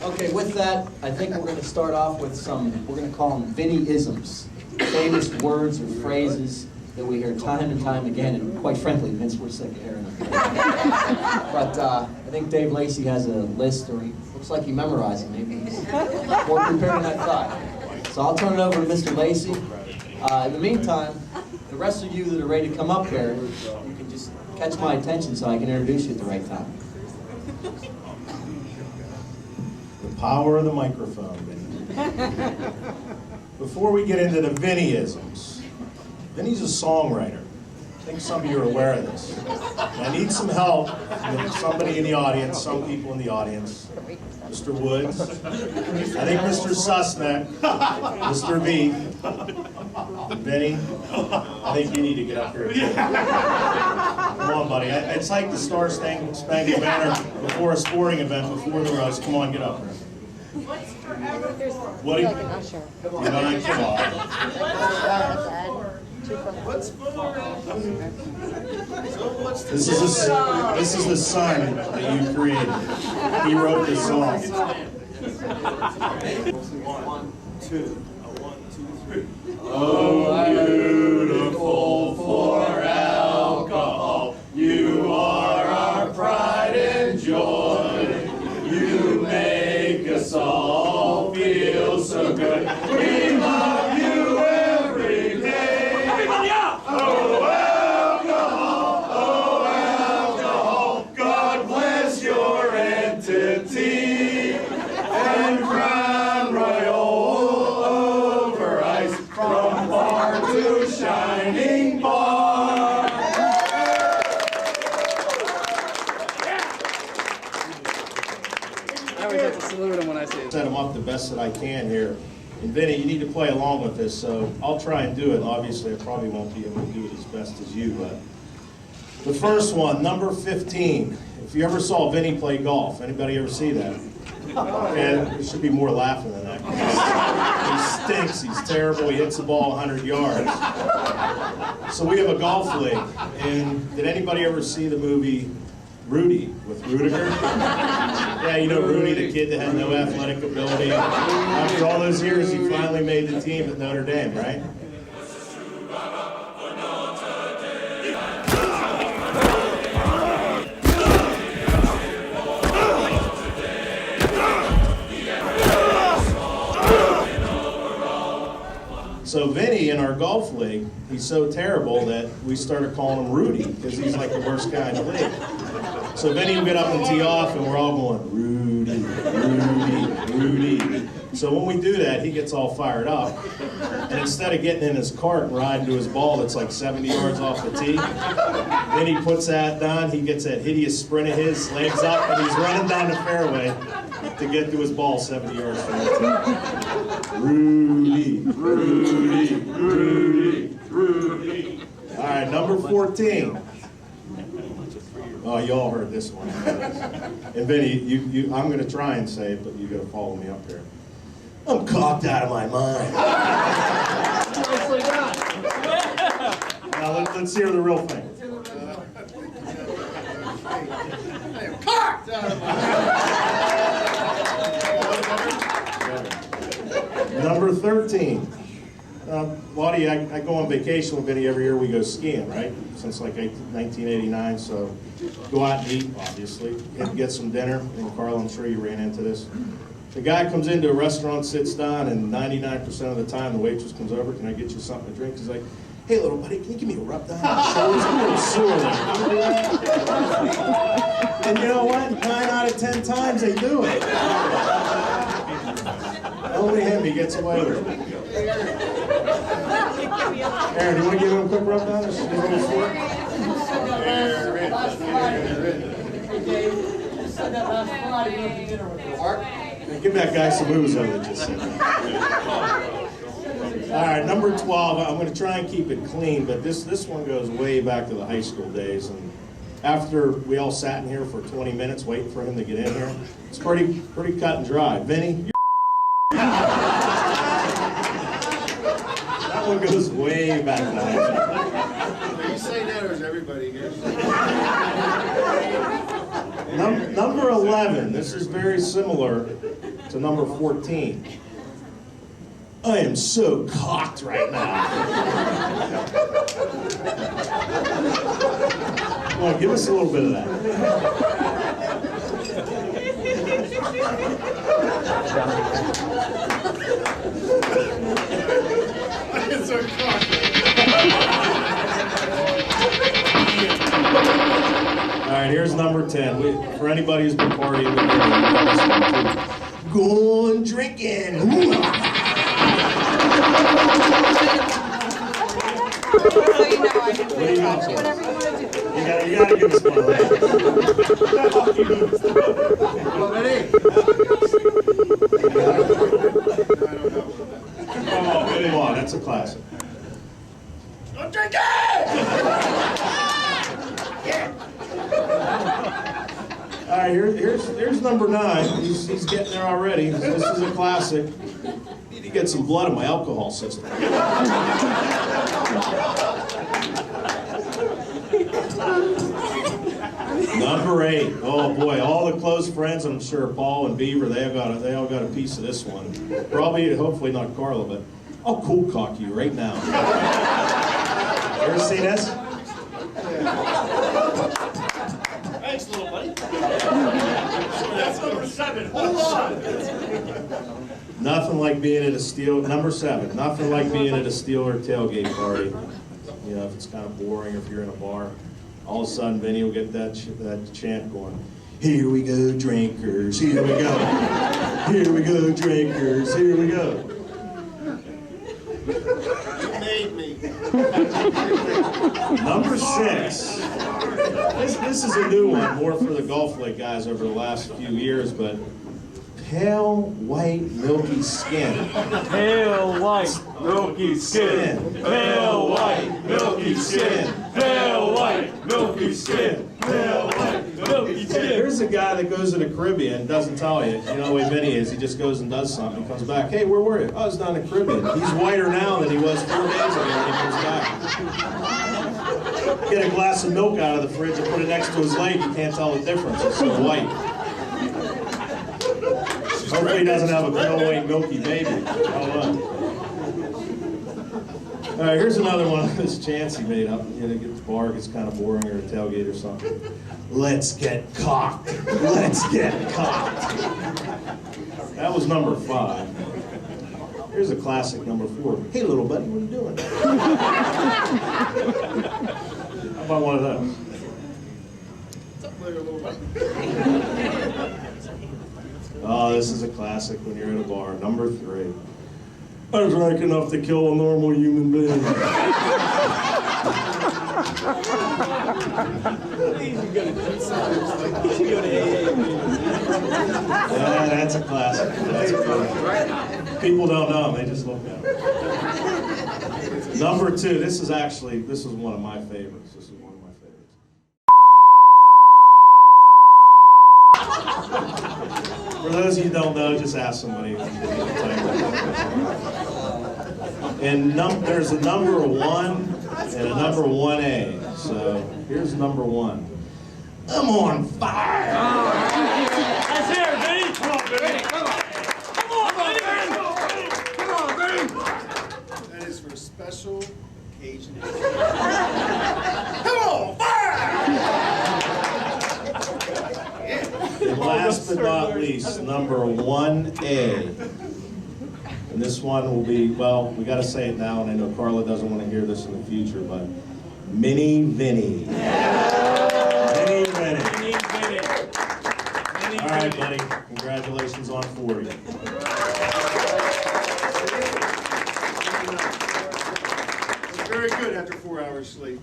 Okay, with that, I think we're going to start off with some, we're going to call them Vinny-isms, famous words or phrases that we hear time and time again, and quite frankly, Vince, we're sick of hearing them. But I think Dave Lacey has a list, or he looks like he memorized it. Maybe he's more prepared than I thought. So I'll turn it over to Mr. Lacey. In the meantime, the rest of you that are ready to come up here, you can just catch my attention so I can introduce you at the right time. The power of the microphone, Vinny. Before we get into the Vinny-isms, Vinny's a songwriter. I think some of you are aware of this. And I need some help from somebody in the audience, some people in the audience. Mr. Woods, I think Mr. Sussneck, Mr. V, Vinny, I think you need to get up here too. Come on, buddy. It's like the Star Spangled Banner before a sporting event, before the roast. Come on, get up here. What do you? Come on. This is the son that you created. He wrote this song. 1, 2, 3. Oh, beautiful for alcohol, you are our pride and joy. You make us all feel so good. We love you every day. Everybody up! Oh, alcohol, God bless your entity. And Crown Royal over ice, from bar to shining bar. I always have to salute him when I see it. Set him up the best that I can here. And Vinny, you need to play along with this, so I'll try and do it. Obviously, I probably won't be able to do it as best as you, but the first one, number 15. If you ever saw Vinny play golf, anybody ever see that? And there should be more laughing than that. He stinks, he's terrible, he hits the ball 100 yards. So we have a golf league, and did anybody ever see the movie Rudy with Rudiger? Yeah, you know Rudy, the kid that had no athletic ability. After all those years, he finally made the team at Notre Dame, right? So Vinny in our golf league, he's so terrible that we started calling him Rudy because he's like the worst guy in the league. So Vinny will get up and tee off and we're all going, Rudy, Rudy, Rudy. So when we do that, he gets all fired up. And instead of getting in his cart and riding to his ball that's like 70 yards off the tee, then he puts that down, he gets that hideous sprint of his, legs up, and he's running down the fairway to get to his ball 70 yards from the tee. Rudy, Rudy, Rudy, Rudy. All right, number 14. Oh, you all heard this one. And Vinny, I'm going to try and say it, but you got to follow me up here. I'm cocked out of my mind. Now let's hear the real thing. I am cocked out of my mind. Number 13. Lottie, I go on vacation with Vinny every year. We go skiing, right? Since like 1989, so go out and eat, obviously, and get some dinner. And Carl, I'm sure you ran into this. The guy comes into a restaurant, sits down, and 99% of the time the waitress comes over, can I get you something to drink? He's like, hey little buddy, can you give me a rub down on the shoulders? I'm a little sore there. And you know what? 9 out of 10 times they do it. Only him, he gets away with it. Aaron, do you want to give him a quick rub down? This is a little sore. Give that guy some ouzo that just said that. All right, number 12. I'm going to try and keep it clean, but this one goes way back to the high school days. And after we all sat in here for 20 minutes waiting for him to get in here, it's pretty cut and dry. Vinny, that one goes way back to high school. Are you saying that, or is everybody here? Number 11. This is very similar. to number 14. I am so cocked right now. Come on, give us a little bit of that. It's so cocky. All right, here's number 10. For anybody who's been partying with me, going drinking. So you know I can What do you do want? whatever you want to do. You gotta give us one. Ready? Come on, that's a classic. I'm drinking! All right, here's number 9. He's getting there already. This is a classic. Need to get some blood in my alcohol system. Number 8. Oh boy, all the close friends. I'm sure Paul and Beaver. They all got a piece of this one. Probably, hopefully not Carla, but I'll cool cock you right now. You ever seen this? Thanks, little buddy. That's number 7. Hold on. Nothing like being at a number 7, nothing like being at a steel or tailgate party. You know, if it's kind of boring, or if you're in a bar, all of a sudden Vinny will get that chant going. Here we go, drinkers, here we go. Here we go, drinkers, here we go. You made me. Number 6. This is a new one, more for the golf league guys over the last few years, but pale white milky skin. Pale white, milky skin. Pale white, milky skin. Pale white, milky skin. Pale white, milky skin. Here's a guy that goes to the Caribbean and doesn't tell you. You know the way Vinny is. He just goes and does something. He comes back. Hey, where were you? Oh, I was down in the Caribbean. He's whiter now than he was 4 days ago when he comes back. Get a glass of milk out of the fridge and put it next to his leg. You can't tell the difference. It's so white. Hopefully he doesn't have a pale white milky baby. I don't know. All right, here's another one of this chants he made up. You know, get the bar, gets kind of boring, or a tailgate or something. Let's get cocked. Let's get cocked. That was number 5. Here's a classic number 4. Hey, little buddy, what are you doing? How about one of those? What's up, little buddy? Oh, this is a classic when you're at a bar. Number 3. I drank enough to kill a normal human being. Yeah, that's a classic. That's a classic. People don't know them, they just look at them. Number 2, this is one of my favorites. This is one of my favorites. For those of you who don't know, just ask somebody. And there's a number 1 and a number 1A. So here's number 1. I'm on fire. Let's hear it, Vinny. Come on, Vinny. Come on. Come on, Vinny. Come on, Vinny. That is for special occasions. Come on, fire! And last but not least, number 1A. And this one will be, well, we got to say it now, and I know Carla doesn't want to hear this in the future, but Mini Vinny. Mini Vinny. Vinny, Vinny. All right, buddy. Congratulations on 40. Very good after 4 hours sleep.